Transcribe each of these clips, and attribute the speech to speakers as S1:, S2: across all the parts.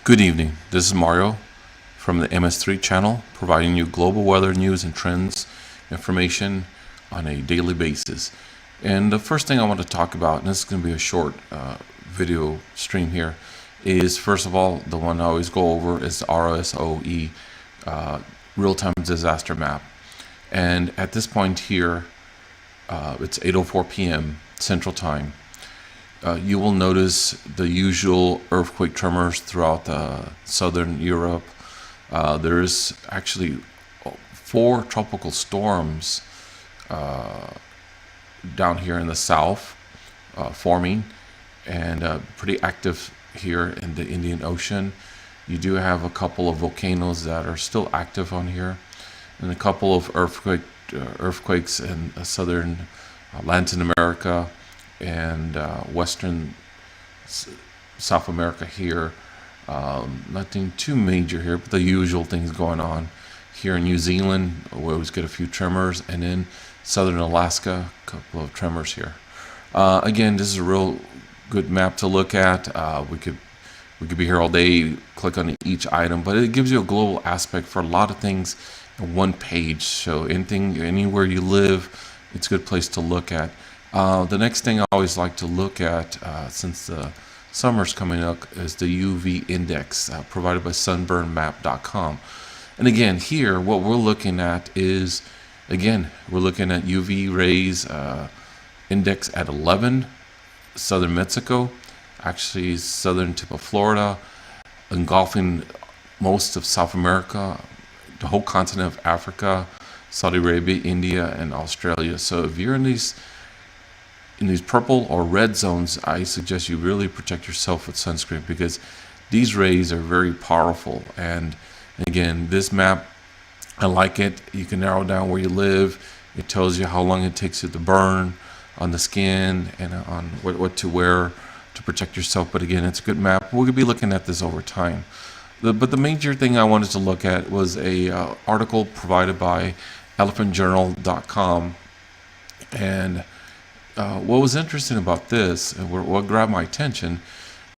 S1: Good evening. This is Mario from the MS3 channel, providing you global weather news and trends information on a daily basis. And the first thing I want to talk about, and this is going to be a short video stream here, is first of all, the one I always go over is the RSOE real-time disaster map. And at this point here, it's 8:04 p.m. Central Time. You will notice the usual earthquake tremors throughout southern Europe. There's actually 4 tropical storms down here in the south forming, and pretty active here in the Indian Ocean. You do have a couple of volcanoes that are still active on here, and a couple of earthquakes in southern Latin America and western South America here. Nothing too major here, but the usual things going on. Here in New Zealand, we always get a few tremors, and in southern Alaska, a couple of tremors here. Again, this is a real good map to look at. We could be here all day, click on each item, but it gives you a global aspect for a lot of things in one page. So anywhere you live, it's a good place to look at. The next thing I always like to look at, since the summer's coming up, is the UV index provided by sunburnmap.com. And again, here what we're looking at is, we're looking at UV rays index at 11, southern Mexico, actually southern tip of Florida, engulfing most of South America, the whole continent of Africa, Saudi Arabia, India, and Australia. So if you're in these purple or red zones, I suggest you really protect yourself with sunscreen, because these rays are very powerful. And again, this map, I like it. You can narrow down where you live. It tells you how long it takes you to burn on the skin and on what to wear to protect yourself. But again, it's a good map. We're going to be looking at this over time. But the major thing I wanted to look at was a article provided by elephantjournal.com. And what was interesting about this, and what grabbed my attention,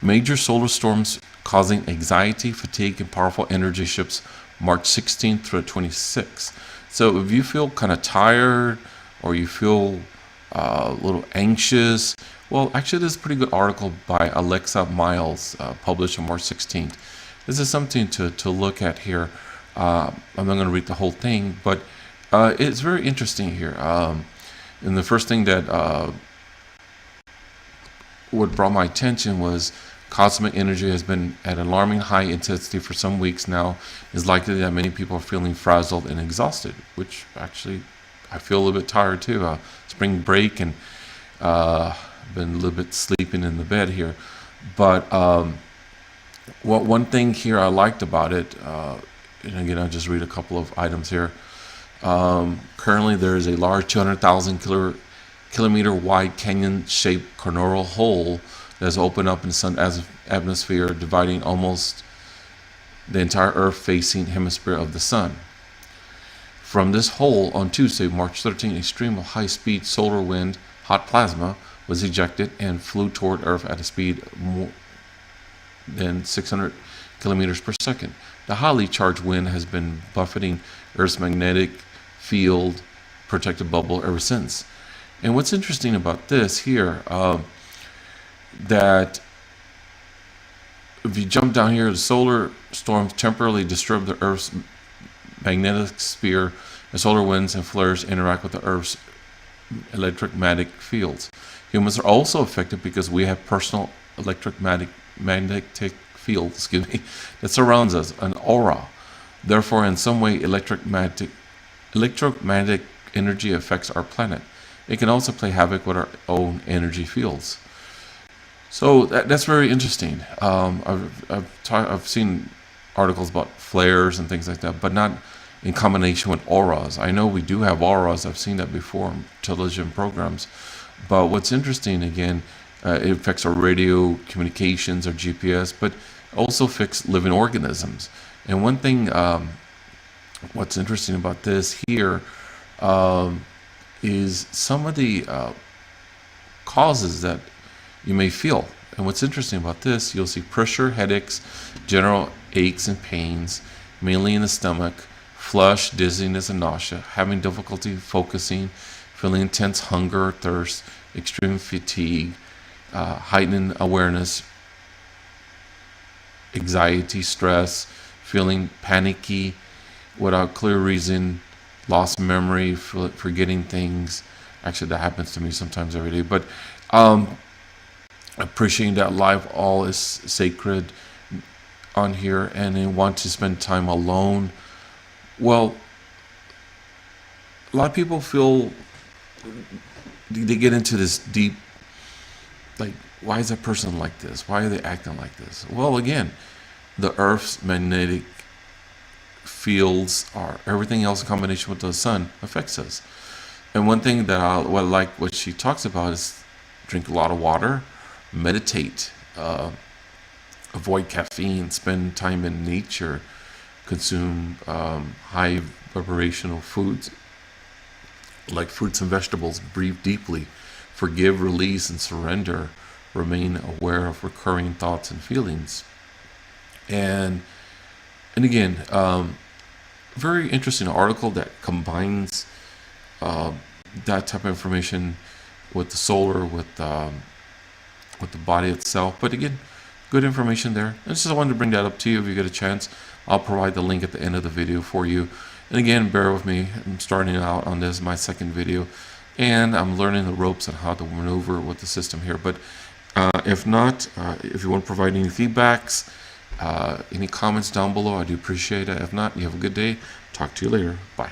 S1: major solar storms causing anxiety, fatigue, and powerful energy shifts March 16th through 26th. So if you feel kind of tired, or you feel a little anxious, well, actually this is a pretty good article by Alex Myles, published on March 16th. This is something to look at here. I'm not going to read the whole thing, but it's very interesting here. And the first thing that what brought my attention was cosmic energy has been at alarming high intensity for some weeks now. It's likely that many people are feeling frazzled and exhausted, which actually I feel a little bit tired too. Spring break, and been a little bit sleeping in the bed here. But one thing here I liked about it, and again, I'll just read a couple of items here. Currently, there is a large 200,000 kilometer wide canyon-shaped coronal hole that has opened up in the sun's atmosphere, dividing almost the entire Earth-facing hemisphere of the sun. From this hole, on Tuesday, March 13, a stream of high-speed solar wind, hot plasma, was ejected and flew toward Earth at a speed more than 600 kilometers per second. The highly charged wind has been buffeting Earth's magnetic field protected bubble ever since. And what's interesting about this here, that if you jump down here, the solar storms temporarily disturb the Earth's magnetic sphere, and solar winds and flares interact with the Earth's electromagnetic fields. Humans are also affected because we have personal electromagnetic field, that surrounds us, an aura. Therefore, in some way, electromagnetic energy affects our planet. It can also play havoc with our own energy fields. So that's very interesting. I've seen articles about flares and things like that, but not in combination with auras. I know we do have auras. I've seen that before in television programs. But what's interesting, again, it affects our radio communications, our GPS, but also affects living organisms. And one thing, what's interesting about this here, is some of the causes that you may feel And what's interesting about this, you'll see pressure, headaches, general aches and pains, mainly in the stomach, flush, dizziness, and nausea, having difficulty focusing, feeling intense hunger or thirst, extreme fatigue, heightened awareness, anxiety, stress, feeling panicky without clear reason, lost memory, forgetting things. Actually, that happens to me sometimes every day. But appreciating that life all is sacred on here, and they want to spend time alone. Well, a lot of people feel they get into this deep, like, why is that person like this? Why are they acting like this? Well, again, the Earth's magnetic fields are everything else in combination with the sun affects us. And one thing that what she talks about is drink a lot of water, meditate, avoid caffeine, spend time in nature, consume high vibrational foods like fruits and vegetables, breathe deeply, forgive, release, and surrender, remain aware of recurring thoughts and feelings. And again, very interesting article that combines that type of information with the solar, with the body itself. But again, good information there. I just wanted to bring that up to you. If you get a chance, I'll provide the link at the end of the video for you. And again, bear with me. I'm starting out on this, my second video, and I'm learning the ropes on how to maneuver with the system here. But if not, if you want to provide any feedbacks, any comments down below, I do appreciate it. If not, you have a good day. Talk to you later. Bye.